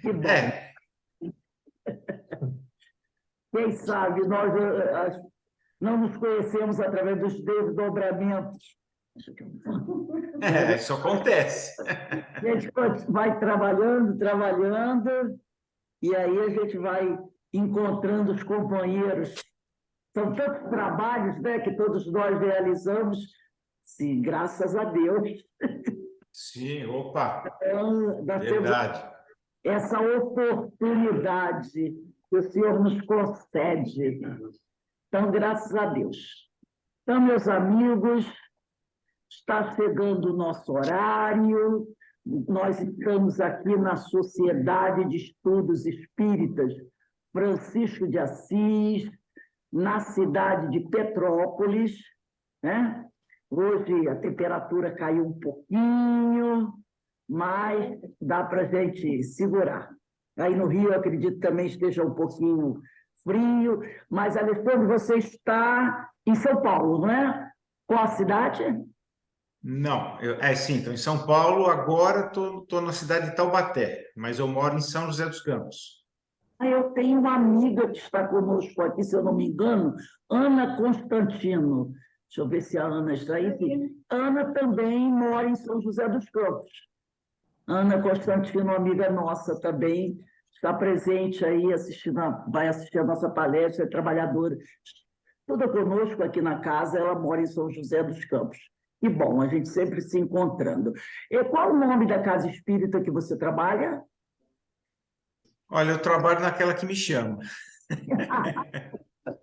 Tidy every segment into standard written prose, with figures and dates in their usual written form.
Que bom. É, Quem sabe nós não nos conhecemos através dos desdobramentos. isso acontece. A gente vai trabalhando, trabalhando, e aí a gente vai encontrando os companheiros. São tantos trabalhos, né, que todos nós realizamos, sim, graças a Deus. Sim, opa, Então, nós temos verdade. essa oportunidade que o Senhor nos concede. Então, graças a Deus. Então, meus amigos, está chegando o nosso horário. Nós estamos aqui na Sociedade de Estudos Espíritas Francisco de Assis, na cidade de Petrópolis, né? Hoje a temperatura caiu um pouquinho, mas dá para a gente segurar. Aí no Rio, eu acredito, também esteja um pouquinho frio, mas, Alexandre, você está em São Paulo, não é? Qual a cidade? Não, sim, estou em São Paulo, agora estou na cidade de Taubaté, mas eu moro em São José dos Campos. Eu tenho uma amiga que está conosco aqui, se eu não me engano, Ana Constantino. Deixa eu ver se a Ana está aí. Ana também mora em São José dos Campos. Ana Constantino, amiga nossa, também está presente aí, vai assistir a nossa palestra, é trabalhadora. Toda conosco aqui na casa, ela mora em São José dos Campos. Que bom, a gente sempre se encontrando. E qual o nome da casa espírita que você trabalha? Olha, eu trabalho naquela que me chama.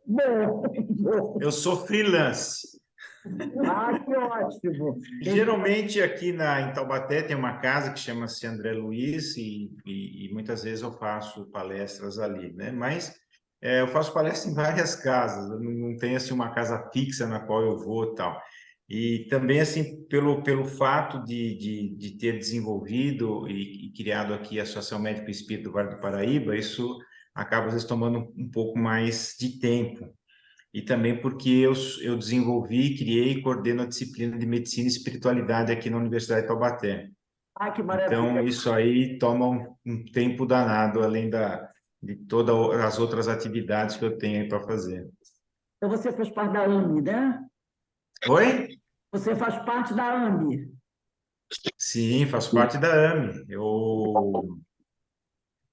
Bom, bom. Eu sou freelance. Que ótimo. Geralmente aqui em Taubaté tem uma casa que chama-se André Luiz e muitas vezes eu faço palestras ali, né? Mas eu faço palestras em várias casas, eu não tenho assim uma casa fixa na qual eu vou e tal. E também assim pelo fato de ter desenvolvido e criado aqui a Associação Médico Espírita do Vale do Paraíba, isso acaba às vezes tomando um pouco mais de tempo. E também porque eu desenvolvi, criei e coordeno a disciplina de Medicina e Espiritualidade aqui na Universidade de Taubaté. Que Então, maravilha. isso aí toma um tempo danado, além de todas as outras atividades que eu tenho aí para fazer. Então, você faz parte da AME, né? Oi? Você faz parte da AME. Sim, faço parte da AME.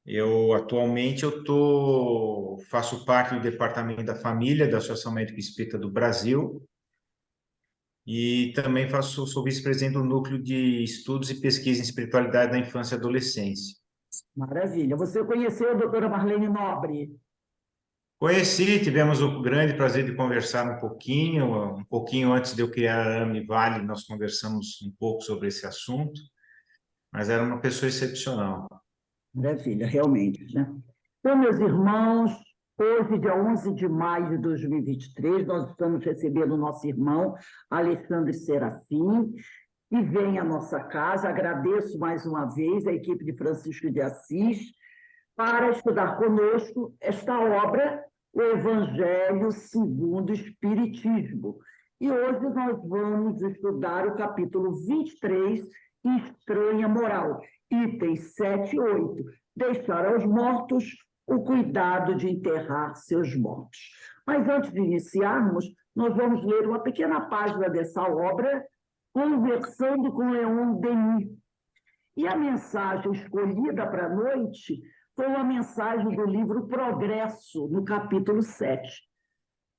Eu atualmente faço parte do Departamento da Família da Associação Médico Espírita do Brasil. E também sou vice-presidente do Núcleo de Estudos e Pesquisa em Espiritualidade da Infância e Adolescência. Maravilha. Você conheceu a doutora Marlene Nobre? Conheci, tivemos o grande prazer de conversar um pouquinho antes de eu criar a AME Vale, nós conversamos um pouco sobre esse assunto, mas era uma pessoa excepcional. Maravilha, realmente, né? Então, meus irmãos, hoje, dia 11 de maio de 2023, nós estamos recebendo o nosso irmão Alexandre Serafim, que vem à nossa casa. Agradeço mais uma vez a equipe de Francisco de Assis para estudar conosco esta obra, o Evangelho segundo o Espiritismo. E hoje nós vamos estudar o capítulo 23, Estranha Moral, itens 7 e 8. Deixar aos mortos o cuidado de enterrar seus mortos. Mas antes de iniciarmos, nós vamos ler uma pequena página dessa obra, Conversando com Leon Denis. E a mensagem escolhida para a noite foi uma mensagem do livro Progresso, no capítulo 7,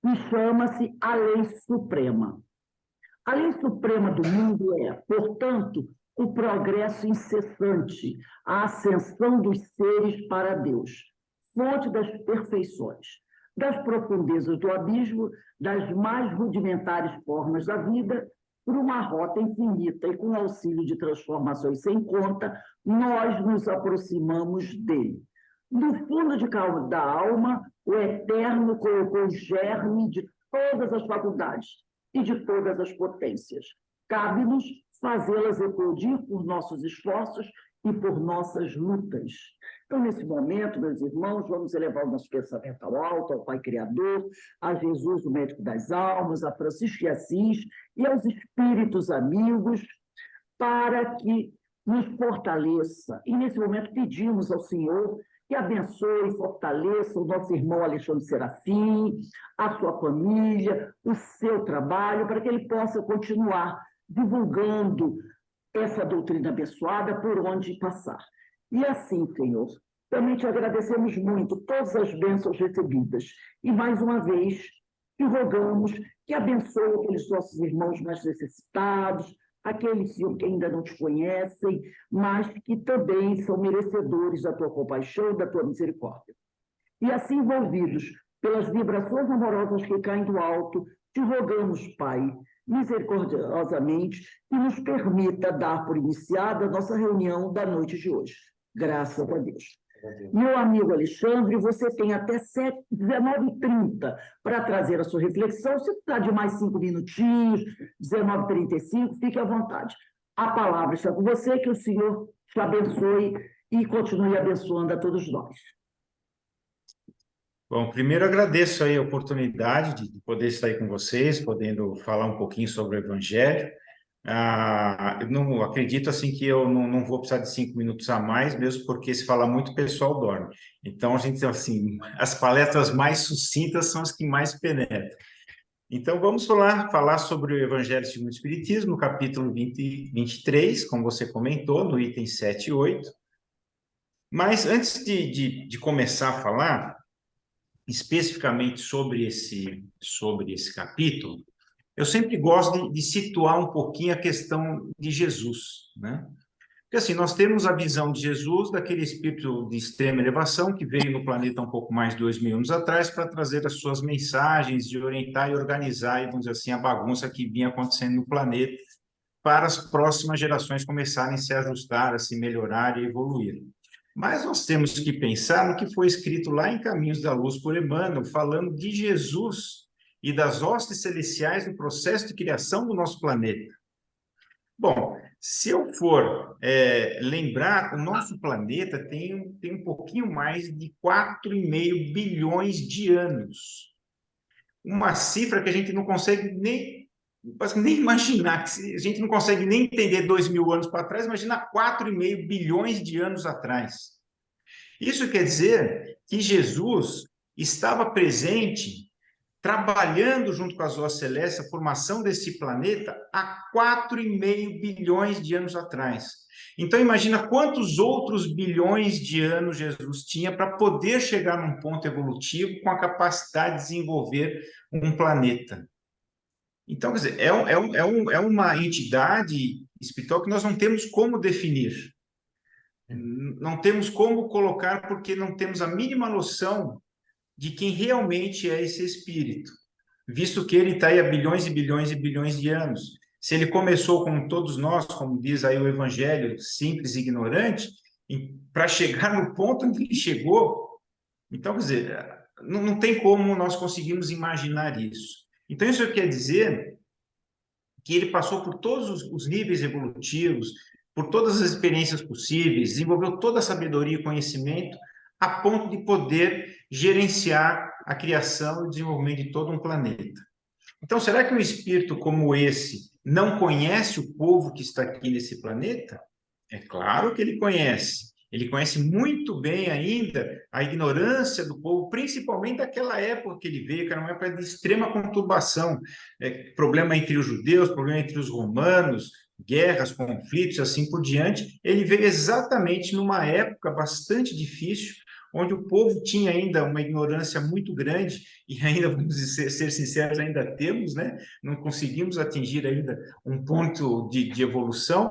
que chama-se A Lei Suprema. A lei suprema do mundo é, portanto, o progresso incessante, a ascensão dos seres para Deus, fonte das perfeições, das profundezas do abismo, das mais rudimentares formas da vida, por uma rota infinita e com auxílio de transformações sem conta, nós nos aproximamos dele. Do fundo da alma, o Eterno colocou o germe de todas as faculdades e de todas as potências. Cabe-nos fazê-las eclodir por nossos esforços e por nossas lutas. Então, nesse momento, meus irmãos, vamos elevar o nosso pensamento ao alto, ao Pai Criador, a Jesus, o médico das almas, a Francisco de Assis e aos espíritos amigos, para que nos fortaleça. E, nesse momento, pedimos ao Senhor que abençoe e fortaleça o nosso irmão Alexandre Serafim, a sua família, o seu trabalho, para que ele possa continuar divulgando essa doutrina abençoada por onde passar. E assim, Senhor, também te agradecemos muito todas as bênçãos recebidas. E, mais uma vez, te rogamos que abençoe aqueles nossos irmãos mais necessitados, aqueles, Senhor, que ainda não te conhecem, mas que também são merecedores da tua compaixão, da tua misericórdia. E assim, envolvidos pelas vibrações amorosas que caem do alto, te rogamos, Pai, misericordiosamente, que nos permita dar por iniciada a nossa reunião da noite de hoje. Graças a Deus. Meu amigo Alexandre, você tem até 19h30 para trazer a sua reflexão. Se precisar de mais 5 minutinhos, 19h35, fique à vontade. A palavra está com você, que o Senhor te abençoe e continue abençoando a todos nós. Bom, primeiro agradeço aí a oportunidade de poder estar aí com vocês, podendo falar um pouquinho sobre o Evangelho. Eu não acredito assim que eu não vou precisar de 5 minutos a mais, mesmo porque se falar muito o pessoal dorme. Então, a gente, assim, as palestras mais sucintas são as que mais penetram. Então, vamos falar sobre o Evangelho segundo o Espiritismo, no capítulo 23, como você comentou, no item 7 e 8. Mas antes de começar a falar especificamente sobre esse capítulo, eu sempre gosto de situar um pouquinho a questão de Jesus, né? Porque assim, nós temos a visão de Jesus, daquele espírito de extrema elevação que veio no planeta um pouco mais de 2.000 anos atrás para trazer as suas mensagens, de orientar e organizar, vamos dizer assim, a bagunça que vinha acontecendo no planeta para as próximas gerações começarem a se ajustar, a se melhorar e evoluir. Mas nós temos que pensar no que foi escrito lá em Caminhos da Luz por Emmanuel, falando de Jesus e das hostes celestiais no processo de criação do nosso planeta. Bom, se eu for lembrar, o nosso planeta tem um pouquinho mais de 4,5 bilhões de anos. Uma cifra que a gente não consegue nem imaginar, que a gente não consegue nem entender 2.000 anos para trás, imagina 4,5 bilhões de anos atrás. Isso quer dizer que Jesus estava presente, trabalhando junto com as hostes celestes, a formação desse planeta há 4,5 bilhões de anos atrás. Então, imagina quantos outros bilhões de anos Jesus tinha para poder chegar num ponto evolutivo com a capacidade de desenvolver um planeta. Então, quer dizer, é uma entidade espiritual que nós não temos como definir. Não temos como colocar, porque não temos a mínima noção de quem realmente é esse espírito, visto que ele está aí há bilhões e bilhões e bilhões de anos. Se ele começou como todos nós, como diz aí o Evangelho, simples e ignorante, para chegar no ponto onde ele chegou, então, quer dizer, não tem como nós conseguirmos imaginar isso. Então, isso quer dizer que ele passou por todos os níveis evolutivos, por todas as experiências possíveis, desenvolveu toda a sabedoria e conhecimento a ponto de poder gerenciar a criação e o desenvolvimento de todo um planeta. Então, será que um espírito como esse não conhece o povo que está aqui nesse planeta? É claro que ele conhece. Ele conhece muito bem ainda a ignorância do povo, principalmente daquela época que ele veio, que era uma época de extrema conturbação. Problema entre os judeus, problema entre os romanos, guerras, conflitos, assim por diante. Ele veio exatamente numa época bastante difícil, onde o povo tinha ainda uma ignorância muito grande, e ainda, vamos ser sinceros, ainda temos, né? Não conseguimos atingir ainda um ponto de evolução.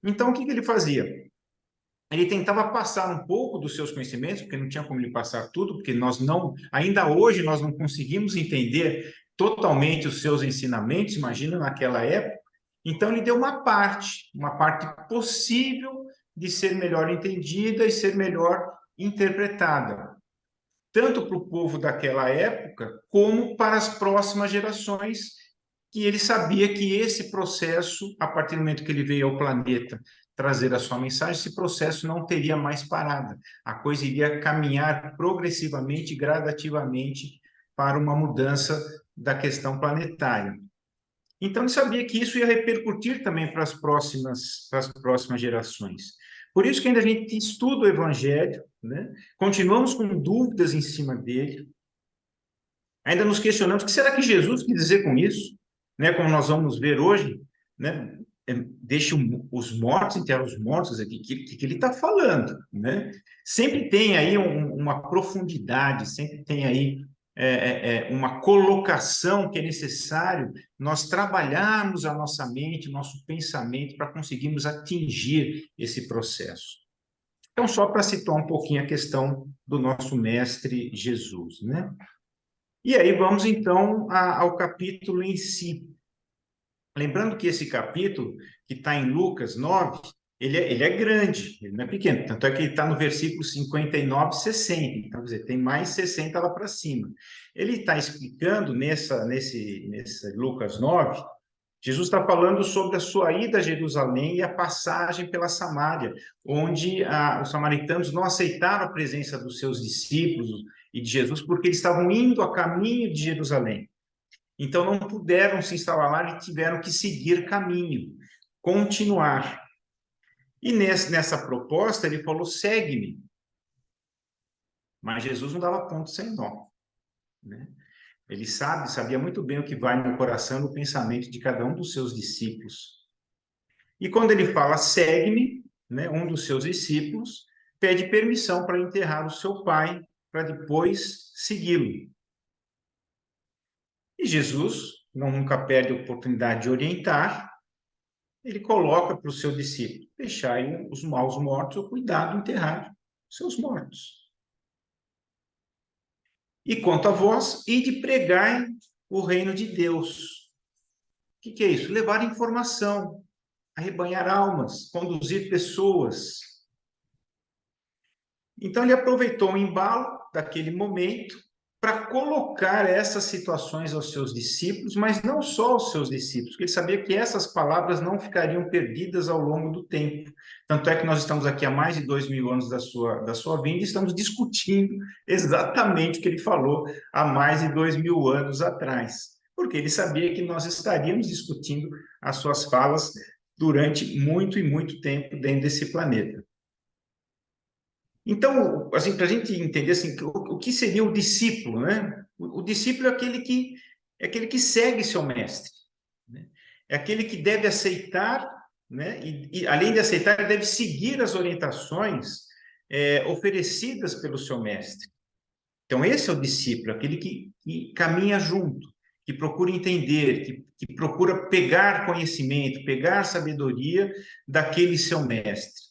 Então, o que ele fazia? Ele tentava passar um pouco dos seus conhecimentos, porque não tinha como ele passar tudo, porque ainda hoje nós não conseguimos entender totalmente os seus ensinamentos, imagina naquela época. Então, ele deu uma parte possível de ser melhor entendida e ser melhor interpretada, tanto para o povo daquela época, como para as próximas gerações, que ele sabia que esse processo, a partir do momento que ele veio ao planeta trazer a sua mensagem, esse processo não teria mais parada. A coisa iria caminhar progressivamente, gradativamente, para uma mudança da questão planetária. Então, ele sabia que isso ia repercutir também para as próximas gerações. Por isso que ainda a gente estuda o Evangelho, né? Continuamos com dúvidas em cima dele, ainda nos questionamos o que será que Jesus quis dizer com isso, né? Como nós vamos ver hoje, né? Deixe os mortos enterrar os mortos, o que ele está falando, né? Sempre tem aí uma profundidade, sempre tem aí uma colocação que é necessário nós trabalharmos a nossa mente, o nosso pensamento para conseguirmos atingir esse processo. Então, só para citar um pouquinho a questão do nosso mestre Jesus, né? E aí vamos então ao capítulo em si. Lembrando que esse capítulo, que está em Lucas 9, ele é grande, ele não é pequeno. Tanto é que ele está no versículo 59 e 60. Então, quer dizer, tem mais 60 lá para cima. Ele está explicando nesse Lucas 9, Jesus está falando sobre a sua ida a Jerusalém e a passagem pela Samária, onde os samaritanos não aceitaram a presença dos seus discípulos e de Jesus, porque eles estavam indo a caminho de Jerusalém. Então, não puderam se instalar lá e tiveram que seguir caminho, continuar. E nessa proposta, ele falou, segue-me. Mas Jesus não dava ponto sem nó, né? Ele sabia muito bem o que vai no coração e no pensamento de cada um dos seus discípulos. E quando ele fala, segue-me, né, um dos seus discípulos pede permissão para enterrar o seu pai, para depois segui-lo. E Jesus nunca perde a oportunidade de orientar, ele coloca para o seu discípulo, deixai os maus mortos o cuidado de enterrar seus mortos. E quanto a vós, ide pregai o reino de Deus. O que é isso? Levar informação, arrebanhar almas, conduzir pessoas. Então, ele aproveitou o embalo daquele momento para colocar essas situações aos seus discípulos, mas não só aos seus discípulos, porque ele sabia que essas palavras não ficariam perdidas ao longo do tempo. Tanto é que nós estamos aqui há mais de 2000 anos da sua vinda e estamos discutindo exatamente o que ele falou há mais de 2000 anos atrás, porque ele sabia que nós estaríamos discutindo as suas falas durante muito e muito tempo dentro desse planeta. Então, assim, para a gente entender assim, o que seria o discípulo, né? O discípulo é aquele que segue seu mestre, né? É aquele que deve aceitar, né? E além de aceitar, ele deve seguir as orientações oferecidas pelo seu mestre. Então, esse é o discípulo, aquele que caminha junto, que procura entender, que procura pegar conhecimento, pegar sabedoria daquele seu mestre.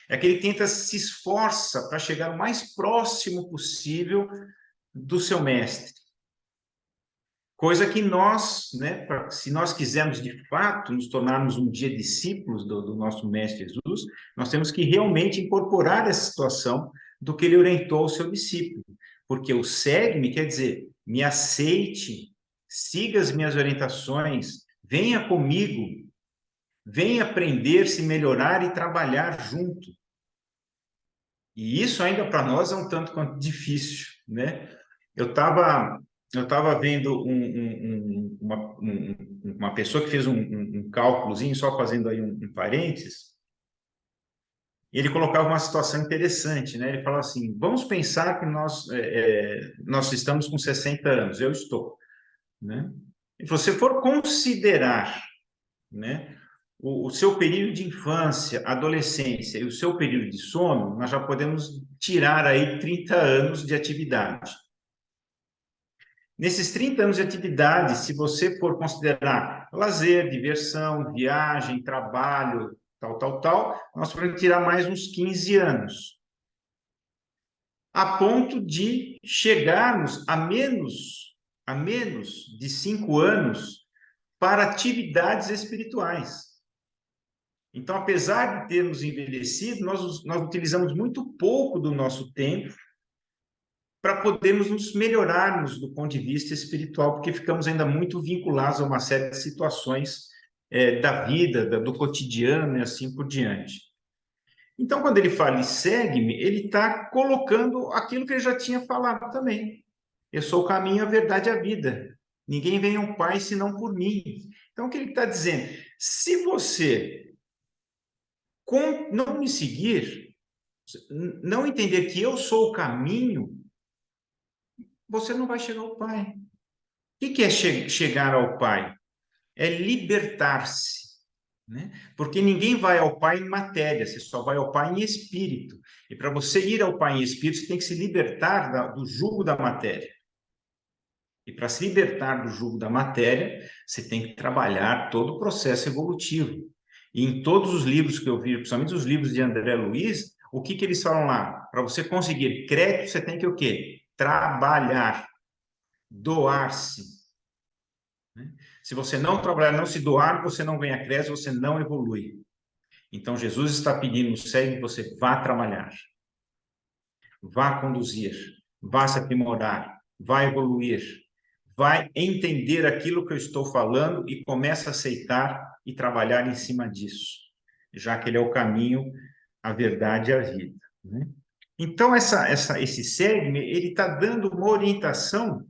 É aquele que tenta, se esforça para chegar o mais próximo possível do seu mestre. Coisa que nós, né, se nós quisermos de fato nos tornarmos um dia discípulos do nosso mestre Jesus, nós temos que realmente incorporar essa situação do que ele orientou ao seu discípulo. Porque o segue-me quer dizer, me aceite, siga as minhas orientações, venha comigo, venha aprender, se melhorar e trabalhar junto. E isso ainda para nós é um tanto quanto difícil, né? Eu estava vendo uma pessoa que fez um cálculozinho, só fazendo aí um parênteses, e ele colocava uma situação interessante, né? Ele falava assim, vamos pensar que nós estamos com 60 anos, eu estou, né? E se você for considerar, né, o seu período de infância, adolescência e o seu período de sono, nós já podemos tirar aí 30 anos de atividade. Nesses 30 anos de atividade, se você for considerar lazer, diversão, viagem, trabalho, tal, nós podemos tirar mais uns 15 anos. A ponto de chegarmos a menos de 5 anos para atividades espirituais. Então, apesar de termos envelhecido, nós utilizamos muito pouco do nosso tempo para podermos nos melhorarmos do ponto de vista espiritual, porque ficamos ainda muito vinculados a uma série de situações da vida, do cotidiano e assim por diante. Então, quando ele fala segue-me, ele está colocando aquilo que ele já tinha falado também. Eu sou o caminho, a verdade e a vida. Ninguém vem ao Pai senão por mim. Então, o que ele está dizendo? Se você não me seguir, não entender que eu sou o caminho, você não vai chegar ao Pai. O que é chegar ao Pai? É libertar-se, né? Porque ninguém vai ao Pai em matéria, você só vai ao Pai em espírito. E para você ir ao Pai em espírito, você tem que se libertar do jugo da matéria. E para se libertar do jugo da matéria, você tem que trabalhar todo o processo evolutivo. E em todos os livros que eu vi, principalmente os livros de André Luiz, o que eles falam lá? Para você conseguir crédito, você tem que o quê? Trabalhar, doar-se. Né? Se você não trabalhar, não se doar, você não ganha crédito, você não evolui. Então, Jesus está pedindo no céu que você vá trabalhar, vá conduzir, vá se aprimorar, vá evoluir, vai entender aquilo que eu estou falando e começa a aceitar e trabalhar em cima disso, já que ele é o caminho, a verdade e a vida. Né? Então, esse segmento, ele está dando uma orientação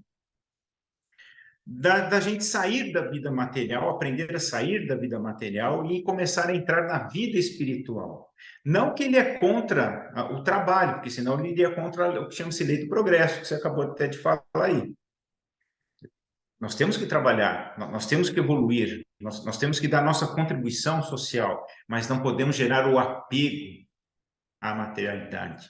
da gente sair da vida material, aprender a sair da vida material e começar a entrar na vida espiritual. Não que ele é contra o trabalho, porque senão ele iria contra o que chama-se lei do progresso, que você acabou até de falar aí. Nós temos que trabalhar, nós temos que evoluir, nós temos que dar nossa contribuição social, mas não podemos gerar o apego à materialidade.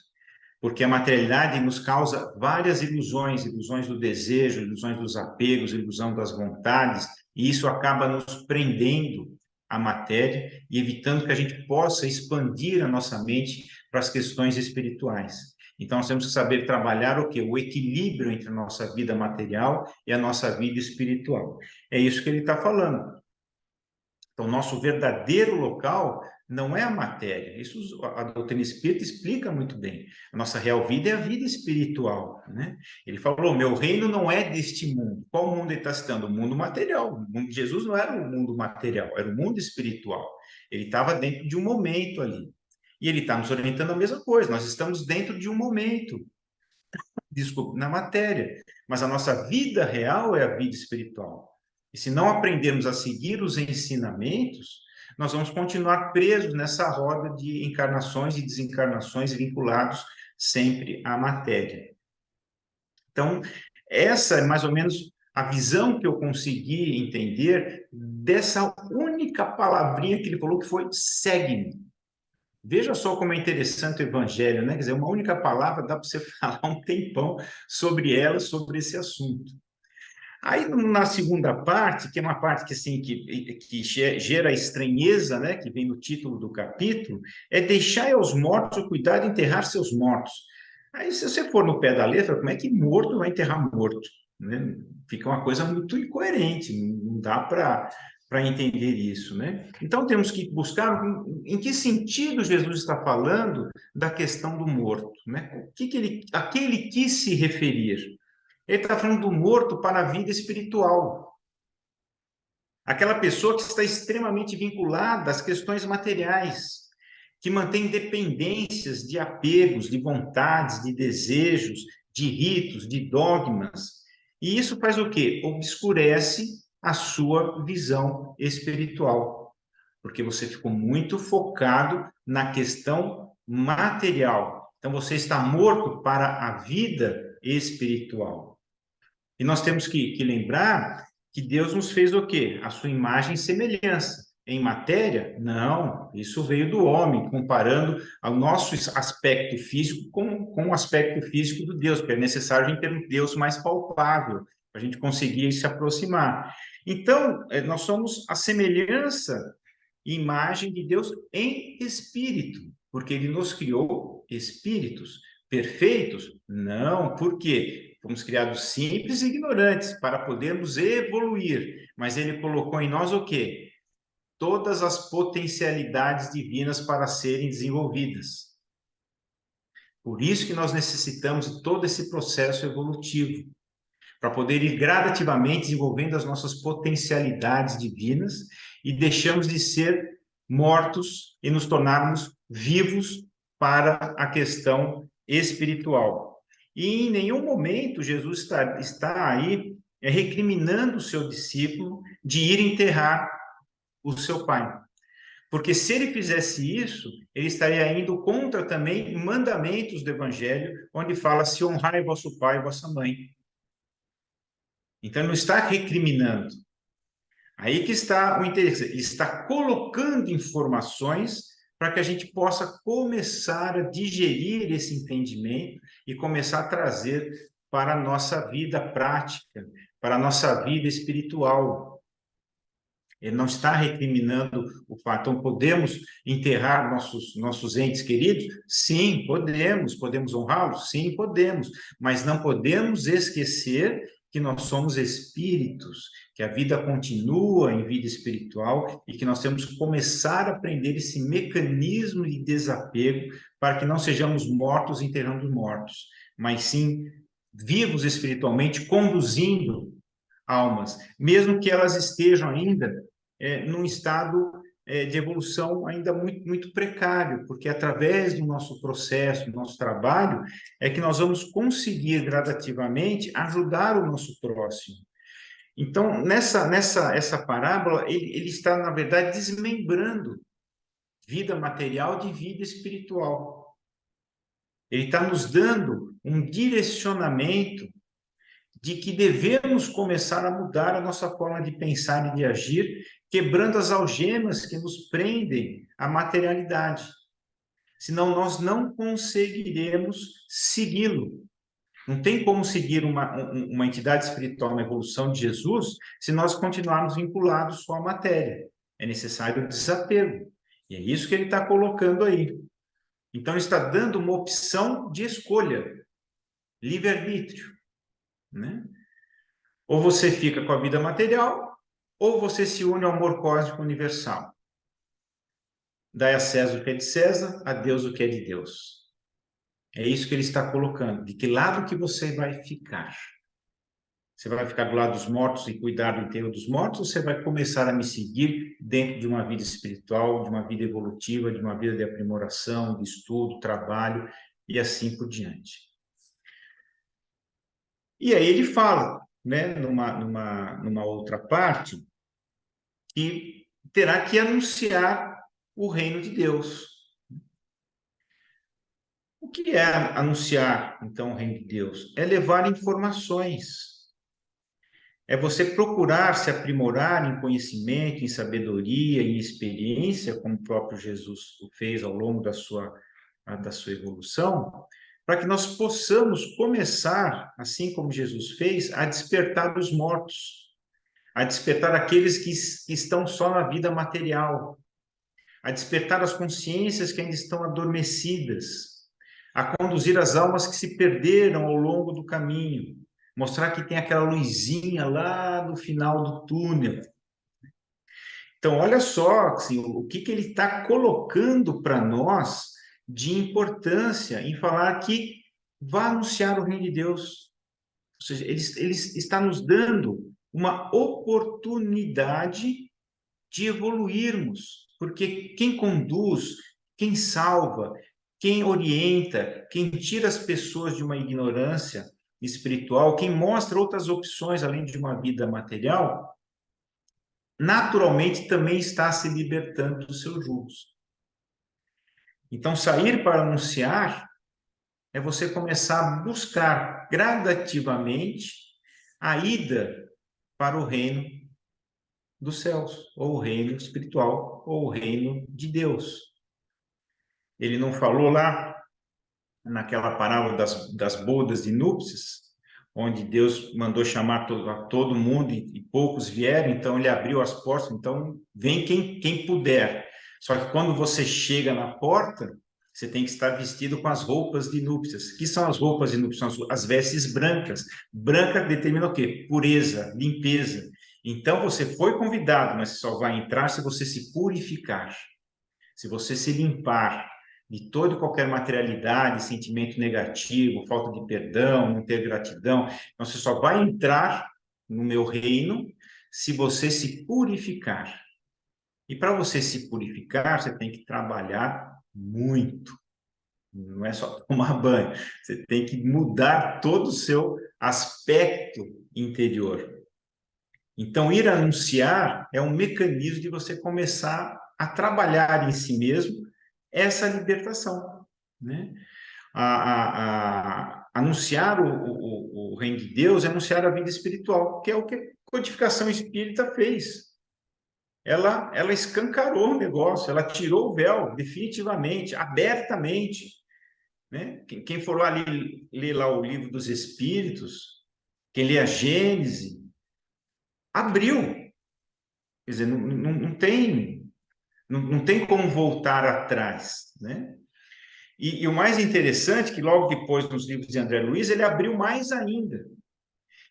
Porque a materialidade nos causa várias ilusões, ilusões do desejo, ilusões dos apegos, ilusão das vontades, e isso acaba nos prendendo à matéria e evitando que a gente possa expandir a nossa mente para as questões espirituais. Então, nós temos que saber trabalhar o quê? O equilíbrio entre a nossa vida material e a nossa vida espiritual. É isso que ele está falando. Então, nosso verdadeiro local não é a matéria. Isso a doutrina espírita explica muito bem. A nossa real vida é a vida espiritual, né? Ele falou, meu reino não é deste mundo. Qual mundo ele está citando? O mundo material. O mundo de Jesus não era o mundo material, era o mundo espiritual. Ele estava dentro de um momento ali. E ele está nos orientando a mesma coisa. Nós estamos dentro de um momento, desculpa, na matéria. Mas a nossa vida real é a vida espiritual. E se não aprendermos a seguir os ensinamentos, nós vamos continuar presos nessa roda de encarnações e desencarnações vinculados sempre à matéria. Então, essa é mais ou menos a visão que eu consegui entender dessa única palavrinha que ele falou, que foi segue-me. Veja só como é interessante o evangelho, né? Quer dizer, uma única palavra dá para você falar um tempão sobre ela, sobre esse assunto. Aí, na segunda parte, que é uma parte que, assim, que gera estranheza, né, que vem no título do capítulo, é deixar aos mortos o cuidado de enterrar seus mortos. Aí, se você for no pé da letra, como é que morto vai enterrar morto? Né? Fica uma coisa muito incoerente, não dá para entender isso, né? Então, temos que buscar em que sentido Jesus está falando da questão do morto, né? A que ele quis se referir? Ele está falando do morto para a vida espiritual. Aquela pessoa que está extremamente vinculada às questões materiais, que mantém dependências de apegos, de vontades, de desejos, de ritos, de dogmas. E isso faz o quê? Obscurece a sua visão espiritual, porque você ficou muito focado na questão material. Então, você está morto para a vida espiritual. E nós temos que lembrar que Deus nos fez o quê? A sua imagem e semelhança. Em matéria? Não, isso veio do homem, comparando o nosso aspecto físico com o aspecto físico do Deus, porque é necessário a gente ter um Deus mais palpável, para a gente conseguir se aproximar. Então, nós somos a semelhança e imagem de Deus em espírito, porque ele nos criou espíritos perfeitos? Não, por quê? Fomos criados simples e ignorantes para podermos evoluir, mas ele colocou em nós o quê? Todas as potencialidades divinas para serem desenvolvidas. Por isso que nós necessitamos de todo esse processo evolutivo, para poder ir gradativamente desenvolvendo as nossas potencialidades divinas e deixamos de ser mortos e nos tornarmos vivos para a questão espiritual. E em nenhum momento Jesus está aí é recriminando o seu discípulo de ir enterrar o seu pai. Porque se ele fizesse isso, ele estaria indo contra também mandamentos do Evangelho, onde fala se honrai vosso pai e vossa mãe. Então, ele não está recriminando. Aí que está o interesse. Ele está colocando informações para que a gente possa começar a digerir esse entendimento e começar a trazer para a nossa vida prática, para a nossa vida espiritual. Ele não está recriminando o fato. Então, podemos enterrar nossos entes queridos? Sim, podemos. Podemos honrá-los? Sim, podemos. Mas não podemos esquecer que nós somos espíritos, que a vida continua em vida espiritual e que nós temos que começar a aprender esse mecanismo de desapego para que não sejamos mortos enterrando mortos, mas sim vivos espiritualmente, conduzindo almas, mesmo que elas estejam ainda num estado de evolução ainda muito, muito precário, porque através do nosso processo, do nosso trabalho, é que nós vamos conseguir gradativamente ajudar o nosso próximo. Então, essa parábola, ele está, na verdade, desmembrando vida material de vida espiritual. Ele está nos dando um direcionamento de que devemos começar a mudar a nossa forma de pensar e de agir, quebrando as algemas que nos prendem à materialidade. Senão nós não conseguiremos segui-lo. Não tem como seguir uma entidade espiritual, uma evolução de Jesus, se nós continuarmos vinculados só à matéria. É necessário o desapego. E é isso que ele está colocando aí. Então, ele está dando uma opção de escolha, livre-arbítrio, né? Ou você fica com a vida material, ou você se une ao amor cósmico universal. Dai a César o que é de César, a Deus o que é de Deus. É isso que ele está colocando. De que lado que você vai ficar? Você vai ficar do lado dos mortos e cuidar do enterro dos mortos, ou você vai começar a me seguir dentro de uma vida espiritual, de uma vida evolutiva, de uma vida de aprimoração, de estudo, trabalho e assim por diante? E aí ele fala, né, numa outra parte, que terá que anunciar o reino de Deus. O que é anunciar, então, o reino de Deus? É levar informações. É você procurar se aprimorar em conhecimento, em sabedoria, em experiência, como o próprio Jesus o fez ao longo da sua evolução, para que nós possamos começar, assim como Jesus fez, a despertar os mortos, a despertar aqueles que estão só na vida material, a despertar as consciências que ainda estão adormecidas, a conduzir as almas que se perderam ao longo do caminho, mostrar que tem aquela luzinha lá no final do túnel. Então, olha só assim, o que ele está colocando para nós de importância em falar que vá anunciar o reino de Deus. Ou seja, ele está nos dando uma oportunidade de evoluirmos, porque quem conduz, quem salva, quem orienta, quem tira as pessoas de uma ignorância espiritual, quem mostra outras opções além de uma vida material, naturalmente também está se libertando dos seus julgos. Então, sair para anunciar é você começar a buscar gradativamente a ida para o reino dos céus, ou o reino espiritual, ou o reino de Deus. Ele não falou lá naquela parábola das bodas de núpcias, onde Deus mandou chamar a todo mundo e poucos vieram, então ele abriu as portas, então vem quem puder. Só que quando você chega na porta, você tem que estar vestido com as roupas de núpcias. Que são as roupas de núpcias? São as vestes brancas. Branca determina o quê? Pureza, limpeza. Então você foi convidado, mas você só vai entrar se você se purificar. Se você se limpar de toda e qualquer materialidade, sentimento negativo, falta de perdão, não ter gratidão, então você só vai entrar no meu reino se você se purificar. E para você se purificar, você tem que trabalhar muito. Não é só tomar banho. Você tem que mudar todo o seu aspecto interior. Então, ir anunciar é um mecanismo de você começar a trabalhar em si mesmo essa libertação, né? Anunciar o reino de Deus é anunciar a vida espiritual, que é o que a codificação espírita fez. Ela escancarou o negócio, ela tirou o véu definitivamente, abertamente, né? Quem for lá ler lá o livro dos Espíritos, quem lê a Gênese, abriu. Quer dizer, não tem como voltar atrás, né? E o mais interessante é que logo depois, nos livros de André Luiz, ele abriu mais ainda.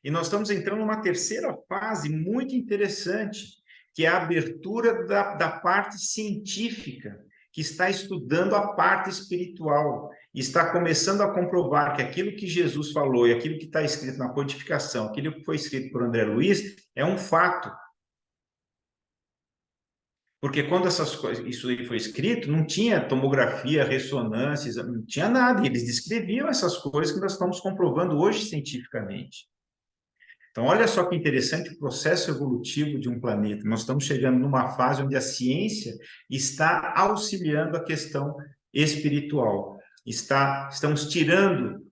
E nós estamos entrando numa terceira fase muito interessante, que é a abertura da parte científica, que está estudando a parte espiritual, e está começando a comprovar que aquilo que Jesus falou e aquilo que está escrito na codificação, aquilo que foi escrito por André Luiz, é um fato. Porque quando isso aí foi escrito, não tinha tomografia, ressonâncias, não tinha nada. Eles descreviam essas coisas que nós estamos comprovando hoje cientificamente. Então, olha só que interessante o processo evolutivo de um planeta. Nós estamos chegando numa fase onde a ciência está auxiliando a questão espiritual. Estamos tirando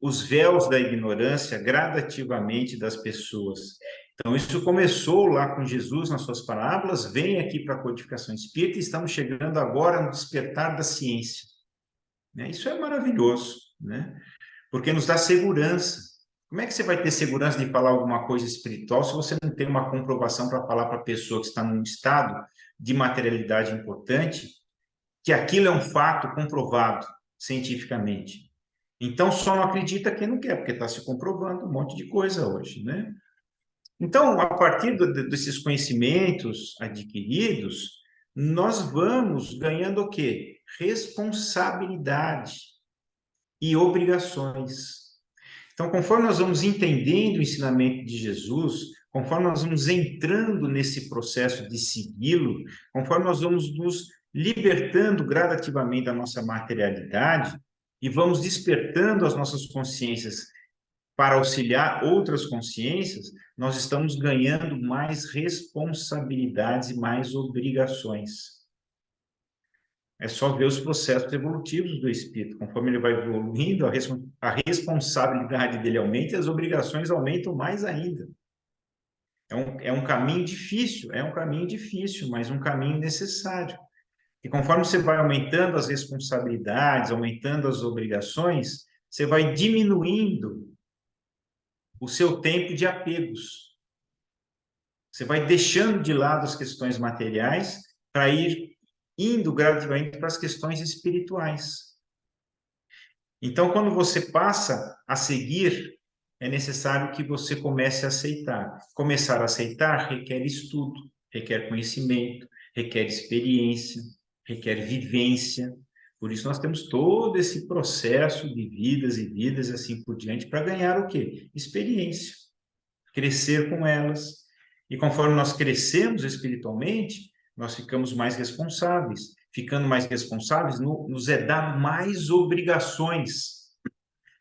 os véus da ignorância gradativamente das pessoas. Então, isso começou lá com Jesus nas suas parábolas, vem aqui para a codificação espírita e estamos chegando agora no despertar da ciência. Isso é maravilhoso, né? Porque nos dá segurança. Como é que você vai ter segurança de falar alguma coisa espiritual se você não tem uma comprovação para falar para a pessoa que está num estado de materialidade importante que aquilo é um fato comprovado cientificamente? Então, só não acredita quem não quer, porque está se comprovando um monte de coisa hoje, né? Então, a partir desses conhecimentos adquiridos, nós vamos ganhando o quê? Responsabilidade e obrigações. Então, conforme nós vamos entendendo o ensinamento de Jesus, conforme nós vamos entrando nesse processo de segui-lo, conforme nós vamos nos libertando gradativamente da nossa materialidade e vamos despertando as nossas consciências para auxiliar outras consciências, nós estamos ganhando mais responsabilidades e mais obrigações. É só ver os processos evolutivos do espírito. Conforme ele vai evoluindo, a responsabilidade dele aumenta e as obrigações aumentam mais ainda. É um caminho difícil, mas um caminho necessário. E conforme você vai aumentando as responsabilidades, aumentando as obrigações, você vai diminuindo o seu tempo de apegos. Você vai deixando de lado as questões materiais para ir indo gradativamente para as questões espirituais. Então, quando você passa a seguir, é necessário que você comece a aceitar. Começar a aceitar requer estudo, requer conhecimento, requer experiência, requer vivência. Por isso, nós temos todo esse processo de vidas e vidas e assim por diante para ganhar o quê? Experiência. Crescer com elas. E conforme nós crescemos espiritualmente, nós ficamos mais responsáveis. Ficando mais responsáveis, nos é dado mais obrigações,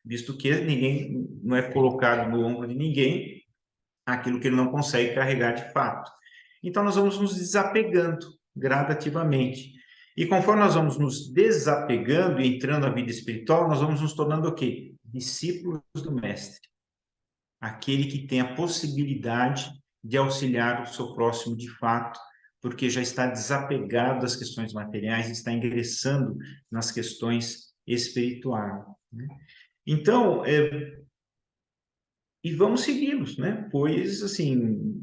visto que ninguém não é colocado no ombro de ninguém aquilo que ele não consegue carregar de fato. Então, nós vamos nos desapegando gradativamente. E conforme nós vamos nos desapegando e entrando na vida espiritual, nós vamos nos tornando o quê? Discípulos do Mestre. Aquele que tem a possibilidade de auxiliar o seu próximo de fato, porque já está desapegado das questões materiais e está ingressando nas questões espirituais. Né? Então, e vamos segui-los, né? Pois, assim,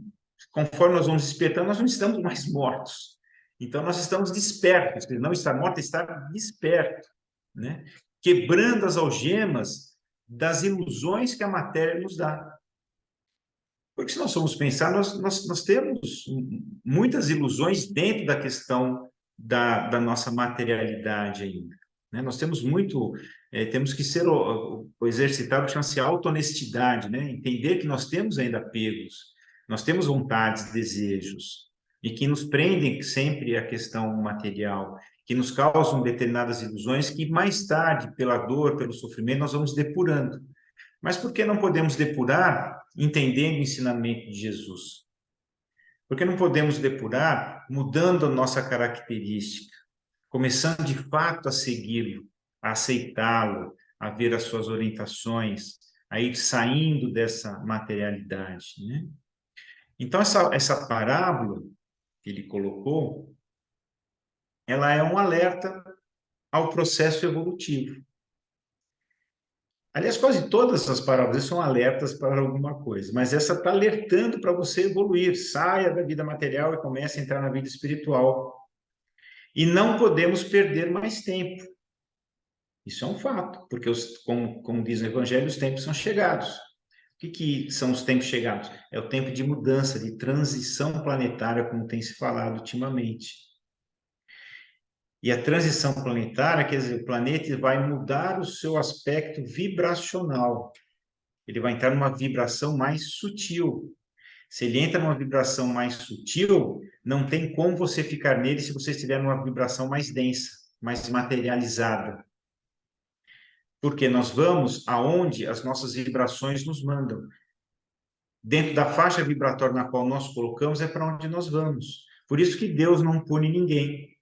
conforme nós vamos despertando, nós não estamos mais mortos. Então, nós estamos despertos. Não estar morto é estar desperto, né? Quebrando as algemas das ilusões que a matéria nos dá. Porque se nós formos pensar, nós temos muitas ilusões dentro da questão da nossa materialidade ainda. Né? Nós temos temos que exercitar o que chama-se auto-honestidade, né? Entender que nós temos ainda apegos, nós temos vontades, desejos, e que nos prendem sempre à questão material, que nos causam determinadas ilusões que mais tarde, pela dor, pelo sofrimento, nós vamos depurando. Mas por que não podemos depurar entendendo o ensinamento de Jesus? Por que não podemos depurar mudando a nossa característica, começando de fato a segui-lo, a aceitá-lo, a ver as suas orientações, a ir saindo dessa materialidade, né? Então, essa parábola que ele colocou, ela é um alerta ao processo evolutivo. Aliás, quase todas as parábolas são alertas para alguma coisa, mas essa está alertando para você evoluir, saia da vida material e comece a entrar na vida espiritual. E não podemos perder mais tempo. Isso é um fato, porque, como diz o Evangelho, os tempos são chegados. O que são os tempos chegados? É o tempo de mudança, de transição planetária, como tem se falado ultimamente. E a transição planetária, quer dizer, o planeta vai mudar o seu aspecto vibracional. Ele vai entrar numa vibração mais sutil. Se ele entra numa vibração mais sutil, não tem como você ficar nele se você estiver numa vibração mais densa, mais materializada. Porque nós vamos aonde as nossas vibrações nos mandam. Dentro da faixa vibratória na qual nós colocamos é para onde nós vamos. Por isso que Deus não pune ninguém.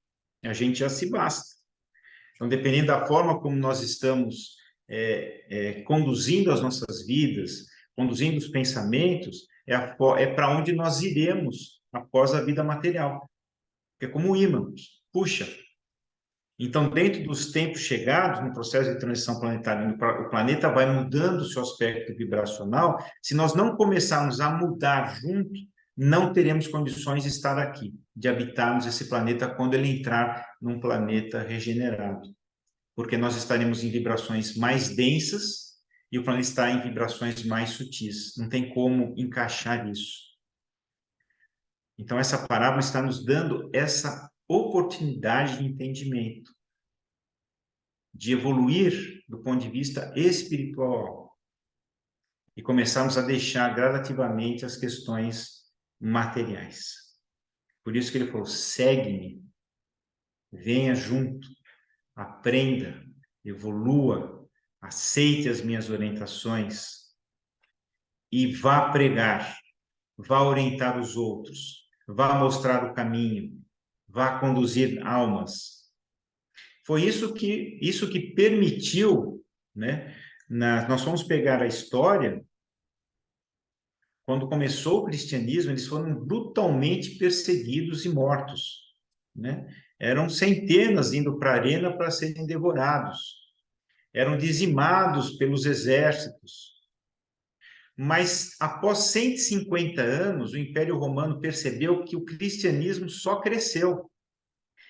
A gente já se basta. Então, dependendo da forma como nós estamos conduzindo as nossas vidas, conduzindo os pensamentos, é para onde nós iremos após a vida material. É como ímãs, puxa. Então, dentro dos tempos chegados, no processo de transição planetária, o planeta vai mudando o seu aspecto vibracional. Se nós não começarmos a mudar junto, não teremos condições de estar aqui, de habitarmos esse planeta quando ele entrar num planeta regenerado. Porque nós estaremos em vibrações mais densas e o planeta está em vibrações mais sutis. Não tem como encaixar isso. Então, essa parábola está nos dando essa oportunidade de entendimento, de evoluir do ponto de vista espiritual e começarmos a deixar gradativamente as questões materiais. Por isso que ele falou, segue-me, venha junto, aprenda, evolua, aceite as minhas orientações e vá pregar, vá orientar os outros, vá mostrar o caminho, vá conduzir almas. Foi isso que permitiu, né? Nós vamos pegar a história, quando começou o cristianismo, eles foram brutalmente perseguidos e mortos, né? Eram centenas indo para a arena para serem devorados, eram dizimados pelos exércitos. Mas após 150 anos, o Império Romano percebeu que o cristianismo só cresceu.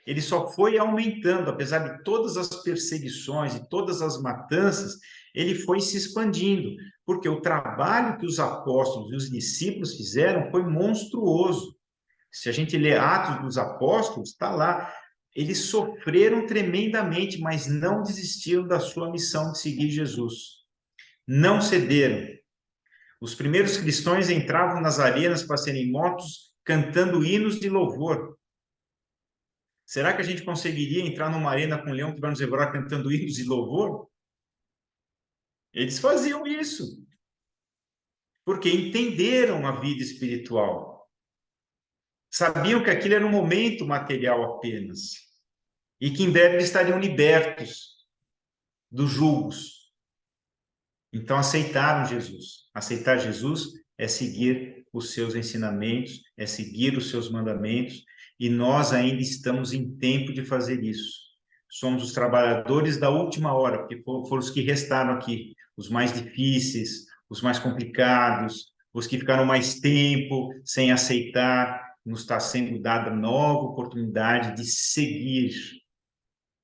Ele só foi aumentando, apesar de todas as perseguições e todas as matanças, ele foi se expandindo, porque o trabalho que os apóstolos e os discípulos fizeram foi monstruoso. Se a gente lê Atos dos Apóstolos, está lá. Eles sofreram tremendamente, mas não desistiram da sua missão de seguir Jesus. Não cederam. Os primeiros cristãos entravam nas arenas para serem mortos, cantando hinos de louvor. Será que a gente conseguiria entrar numa arena com um leão que vai nos devorar cantando hinos de louvor? Eles faziam isso, porque entenderam a vida espiritual. Sabiam que aquilo era um momento material apenas, e que em breve eles estariam libertos dos julgos. Então aceitaram Jesus. Aceitar Jesus é seguir os seus ensinamentos, é seguir os seus mandamentos, e nós ainda estamos em tempo de fazer isso. Somos os trabalhadores da última hora, porque foram os que restaram aqui, os mais difíceis, os mais complicados, os que ficaram mais tempo sem aceitar. Nos está sendo dada nova oportunidade de seguir.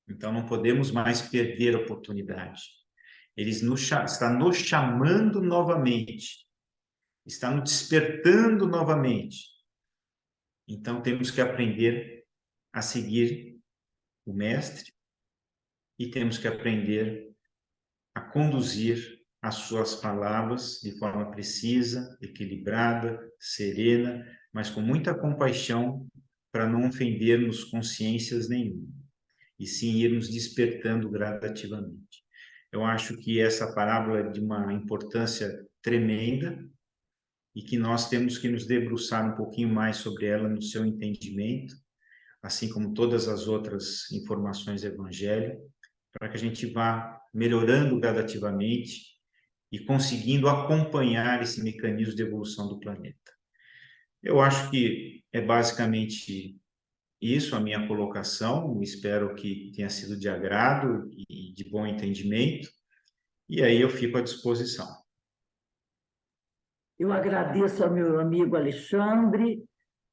Então não podemos mais perder a oportunidade. Ele está nos chamando novamente, está nos despertando novamente. Então temos que aprender a seguir o Mestre e temos que aprender a conduzir as suas palavras de forma precisa, equilibrada, serena, mas com muita compaixão para não ofendermos consciências nenhuma, e sim irmos despertando gradativamente. Eu acho que essa parábola é de uma importância tremenda e que nós temos que nos debruçar um pouquinho mais sobre ela no seu entendimento, assim como todas as outras informações do Evangelho, para que a gente vá melhorando gradativamente e conseguindo acompanhar esse mecanismo de evolução do planeta. Eu acho que é basicamente isso a minha colocação, espero que tenha sido de agrado e de bom entendimento, e aí eu fico à disposição. Eu agradeço ao meu amigo Alexandre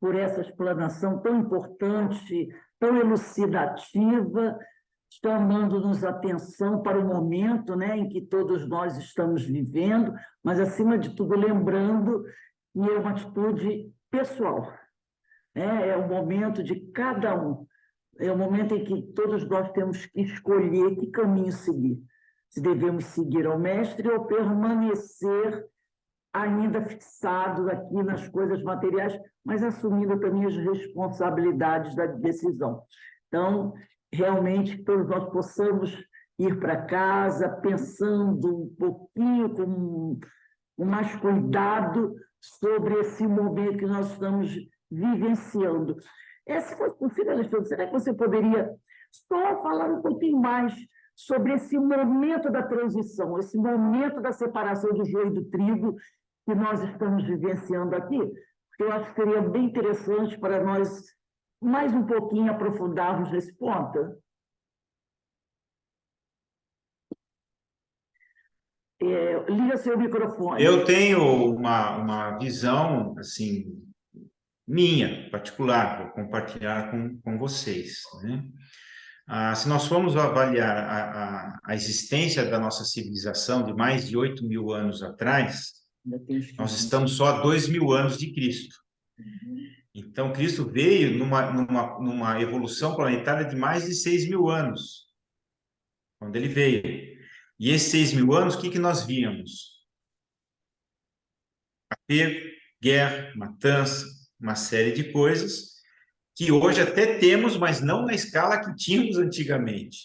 por essa explanação tão importante, tão elucidativa, chamando-nos a atenção para o momento, né, em que todos nós estamos vivendo, mas, acima de tudo, lembrando que é uma atitude pessoal, né? É o momento de cada um, é o momento em que todos nós temos que escolher que caminho seguir, se devemos seguir ao Mestre ou permanecer ainda fixados aqui nas coisas materiais, mas assumindo também as responsabilidades da decisão. Então, realmente, que todos nós possamos ir para casa pensando um pouquinho com mais cuidado sobre esse momento que nós estamos vivenciando. Se fosse possível, Alexandre, será que você poderia só falar um pouquinho mais sobre esse momento da transição, esse momento da separação do joio e do trigo que nós estamos vivenciando aqui? Porque eu acho que seria bem interessante para nós mais um pouquinho aprofundarmos nesse ponto. Liga seu microfone. Eu tenho uma visão, assim, minha, particular, vou compartilhar com vocês, né? Se nós formos avaliar a existência da nossa civilização de mais de 8.000 anos atrás, nós estamos só a 2.000 anos de Cristo. Então, Cristo veio numa evolução planetária de mais de 6.000 anos, quando ele veio. E esses 6.000 anos, o que nós víamos? Apego, guerra, matança, uma série de coisas que hoje até temos, mas não na escala que tínhamos antigamente.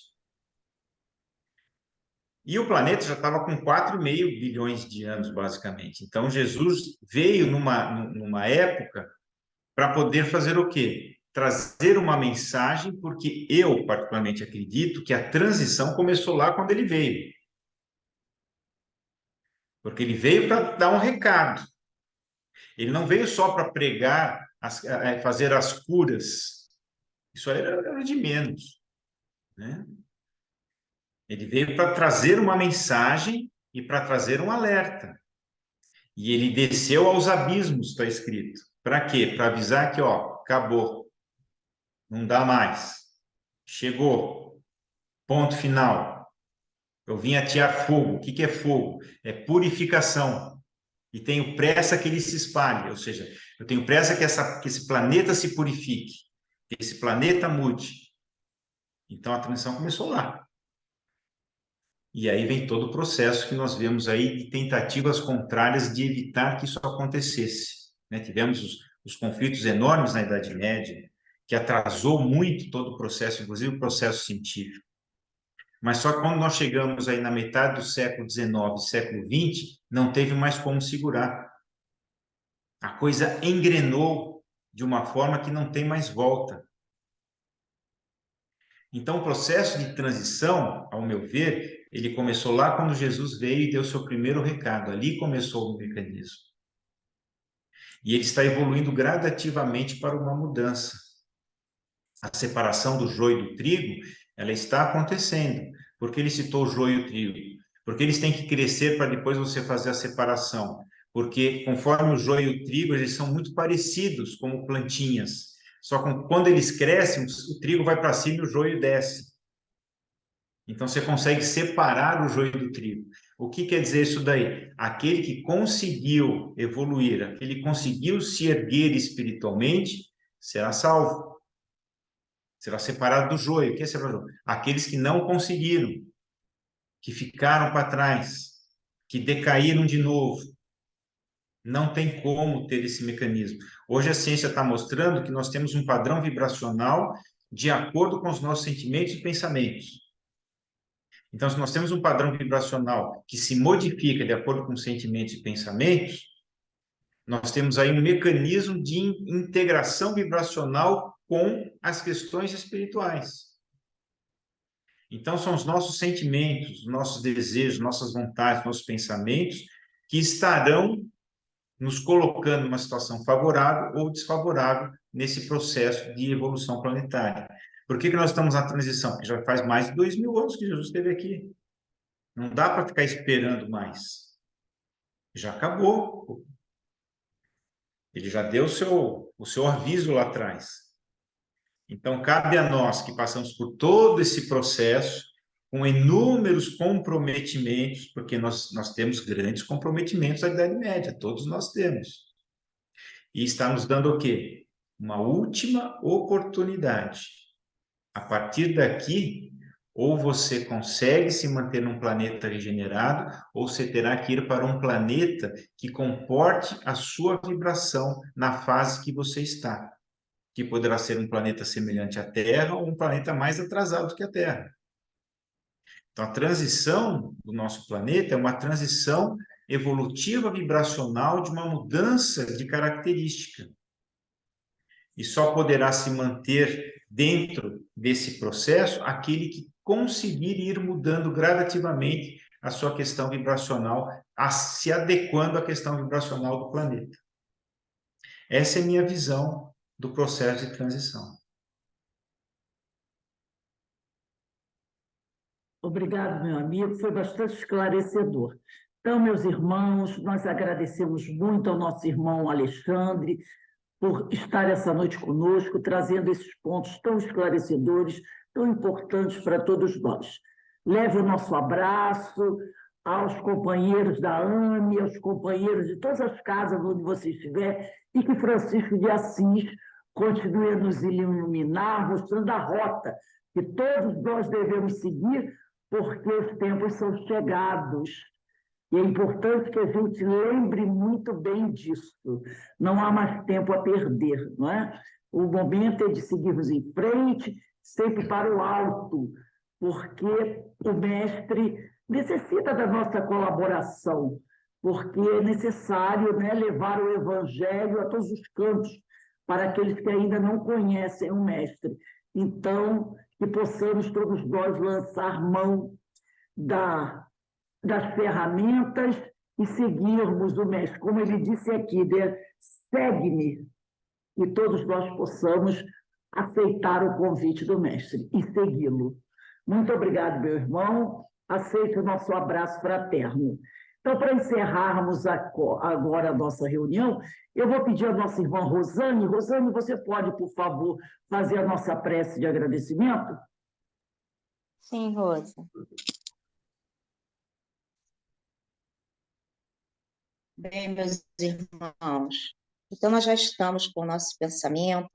E o planeta já estava com 4,5 bilhões de anos, basicamente. Então, Jesus veio numa época para poder fazer o quê? Trazer uma mensagem, porque eu, particularmente, acredito que a transição começou lá quando ele veio. Porque ele veio para dar um recado. Ele não veio só para pregar, fazer as curas. Isso era de menos, né? Ele veio para trazer uma mensagem e para trazer um alerta. E ele desceu aos abismos, está escrito. Para quê? Para avisar que, ó, acabou. Não dá mais. Chegou. Ponto final. Eu vim atear fogo. O que é fogo? É purificação. E tenho pressa que ele se espalhe. Ou seja, eu tenho pressa que esse planeta se purifique. Que esse planeta mude. Então, a transição começou lá. E aí vem todo o processo que nós vemos aí de tentativas contrárias de evitar que isso acontecesse, né? Tivemos os conflitos enormes na Idade Média, que atrasou muito todo o processo, inclusive o processo científico. Mas só que quando nós chegamos aí na metade do século XIX, século XX, não teve mais como segurar. A coisa engrenou de uma forma que não tem mais volta. Então, o processo de transição, ao meu ver, ele começou lá quando Jesus veio e deu seu primeiro recado. Ali começou o mecanismo. E ele está evoluindo gradativamente para uma mudança. A separação do joio e do trigo, ela está acontecendo. Por que ele citou o joio e o trigo? Porque eles têm que crescer para depois você fazer a separação. Porque conforme o joio e o trigo, eles são muito parecidos como plantinhas. Só que quando eles crescem, o trigo vai para cima e o joio desce. Então, você consegue separar o joio do trigo. O que quer dizer isso daí? Aquele que conseguiu evoluir, aquele que conseguiu se erguer espiritualmente, será salvo. Será separado do joio. O que é separado do joio? Aqueles que não conseguiram, que ficaram para trás, que decaíram de novo. Não tem como ter esse mecanismo. Hoje a ciência está mostrando que nós temos um padrão vibracional de acordo com os nossos sentimentos e pensamentos. Então, se nós temos um padrão vibracional que se modifica de acordo com sentimentos e pensamentos, nós temos aí um mecanismo de integração vibracional com as questões espirituais. Então, são os nossos sentimentos, nossos desejos, nossas vontades, nossos pensamentos que estarão nos colocando numa situação favorável ou desfavorável nesse processo de evolução planetária. Por que nós estamos na transição? Porque já faz mais de 2000 anos que Jesus esteve aqui. Não dá para ficar esperando mais. Já acabou. Ele já deu o seu aviso lá atrás. Então, cabe a nós que passamos por todo esse processo, com inúmeros comprometimentos, porque nós temos grandes comprometimentos da Idade Média, todos nós temos. E está nos dando o quê? Uma última oportunidade. A partir daqui, ou você consegue se manter num planeta regenerado, ou você terá que ir para um planeta que comporte a sua vibração na fase que você está, que poderá ser um planeta semelhante à Terra ou um planeta mais atrasado que a Terra. Então, a transição do nosso planeta é uma transição evolutiva vibracional de uma mudança de característica. E só poderá se manter dentro desse processo aquele que conseguir ir mudando gradativamente a sua questão vibracional, se adequando à questão vibracional do planeta. Essa é a minha visão do processo de transição. Obrigado, meu amigo, foi bastante esclarecedor. Então, meus irmãos, nós agradecemos muito ao nosso irmão Alexandre por estar essa noite conosco, trazendo esses pontos tão esclarecedores, tão importantes para todos nós. Leve o nosso abraço aos companheiros da AME, aos companheiros de todas as casas onde você estiver, e que Francisco de Assis continue a nos iluminar, mostrando a rota que todos nós devemos seguir, porque os tempos são chegados. E é importante que a gente lembre muito bem disso. Não há mais tempo a perder, não é? O momento é de seguirmos em frente, sempre para o alto, porque o mestre necessita da nossa colaboração, porque é necessário, né, levar o evangelho a todos os cantos, para aqueles que ainda não conhecem o mestre. Então, que possamos todos nós lançar mão das ferramentas e seguirmos o mestre. Como ele disse aqui, né? Segue-me, e todos nós possamos aceitar o convite do mestre e segui-lo. Muito obrigado, meu irmão. Aceite o nosso abraço fraterno. Então, para encerrarmos agora a nossa reunião, eu vou pedir à nossa irmã Rosane. Rosane, você pode, por favor, fazer a nossa prece de agradecimento? Sim, Rosa. Bem, meus irmãos, então nós já estamos com o nosso pensamento,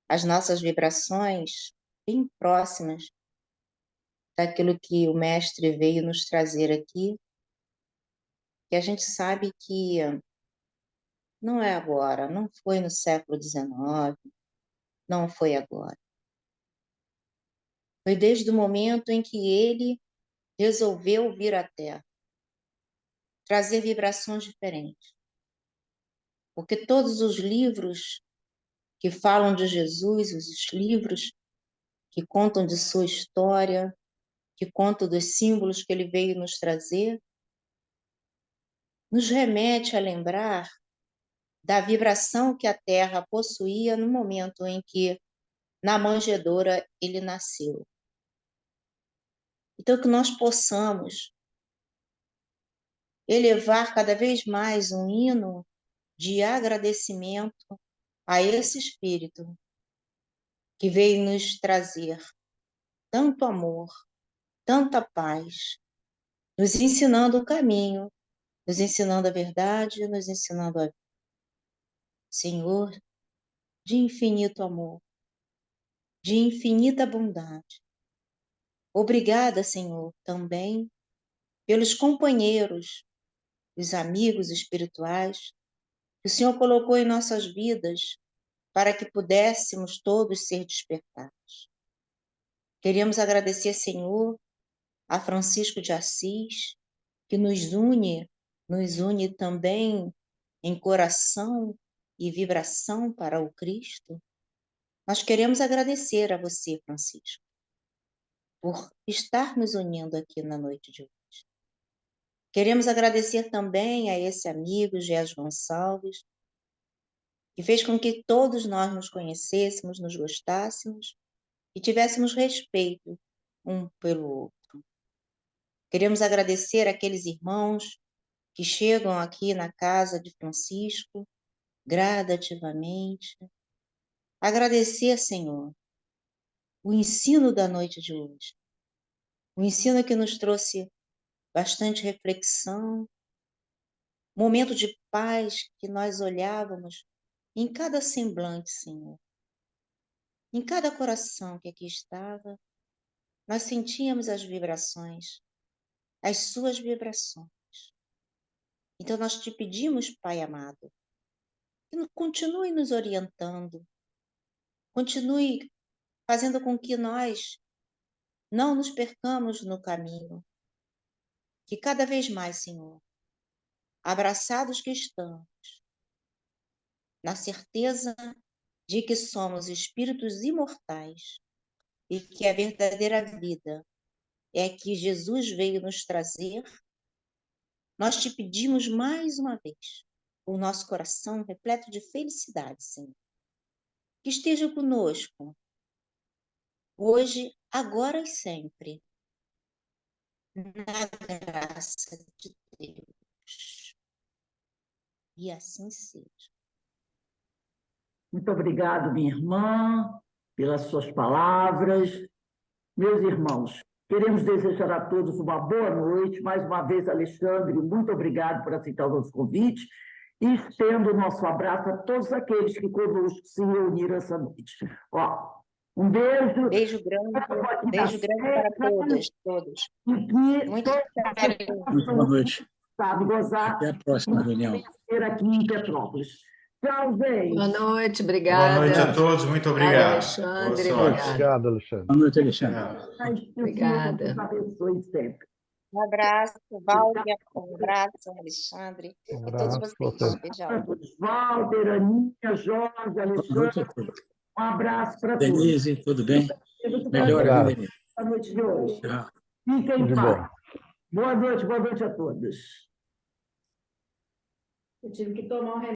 as nossas vibrações bem próximas daquilo que o mestre veio nos trazer aqui, que a gente sabe que não é agora, não foi no século XIX, não foi agora. Foi desde o momento em que ele resolveu vir à Terra, trazer vibrações diferentes. Porque todos os livros que falam de Jesus, os livros que contam de sua história, que contam dos símbolos que ele veio nos trazer, nos remete a lembrar da vibração que a Terra possuía no momento em que, na manjedoura, ele nasceu. Então, que nós possamos elevar cada vez mais um hino de agradecimento a esse Espírito que veio nos trazer tanto amor, tanta paz, nos ensinando o caminho, nos ensinando a verdade, nos ensinando a vida. Senhor, de infinito amor, de infinita bondade. Obrigada, Senhor, também pelos companheiros, os amigos espirituais que o Senhor colocou em nossas vidas para que pudéssemos todos ser despertados. Queremos agradecer, Senhor, a Francisco de Assis, que nos une também em coração e vibração para o Cristo. Nós queremos agradecer a você, Francisco, por estar nos unindo aqui na noite de hoje. Queremos agradecer também a esse amigo, Gés Gonçalves, que fez com que todos nós nos conhecêssemos, nos gostássemos e tivéssemos respeito um pelo outro. Queremos agradecer aqueles irmãos que chegam aqui na casa de Francisco gradativamente. Agradecer, Senhor, o ensino da noite de hoje. O ensino que nos trouxe bastante reflexão, momento de paz que nós olhávamos em cada semblante, Senhor. Em cada coração que aqui estava, nós sentíamos as vibrações, as suas vibrações. Então nós te pedimos, Pai amado, que continue nos orientando, continue fazendo com que nós não nos percamos no caminho, que cada vez mais, Senhor, abraçados que estamos, na certeza de que somos espíritos imortais e que a verdadeira vida é a que Jesus veio nos trazer, nós te pedimos mais uma vez, o nosso coração repleto de felicidade, Senhor, que esteja conosco, hoje, agora e sempre, na graça de Deus. E assim seja. Muito obrigado, minha irmã, pelas suas palavras. Meus irmãos, queremos desejar a todos uma boa noite. Mais uma vez, Alexandre, muito obrigado por aceitar o nosso convite. E estendo o nosso abraço a todos aqueles que conosco se reuniram essa noite. Ó, um beijo. Beijo grande para todos. E que Muito todos Muito boa noite. sabe gozar. Até a próxima reunião. Aqui em Petrópolis. Tchau, gente. Boa noite, obrigada. Boa noite a todos, muito obrigado. Alexandre, Boa sorte. Obrigado, Alexandre. Boa noite, Alexandre. Obrigada. Deus abençoe sempre. Um abraço, Walter, um abraço, Alexandre, e todos vocês. Beijão. Walter, Aninha, Jorge, Boa noite Alexandre, a todos. um abraço para todos. Denise, tudo bem? Muito Melhor Obrigado. ainda, Denise. a noite de hoje. Tchau. Fiquem Tudo em de paz. bom. Boa noite a todos. Eu tive que tomar um remédio.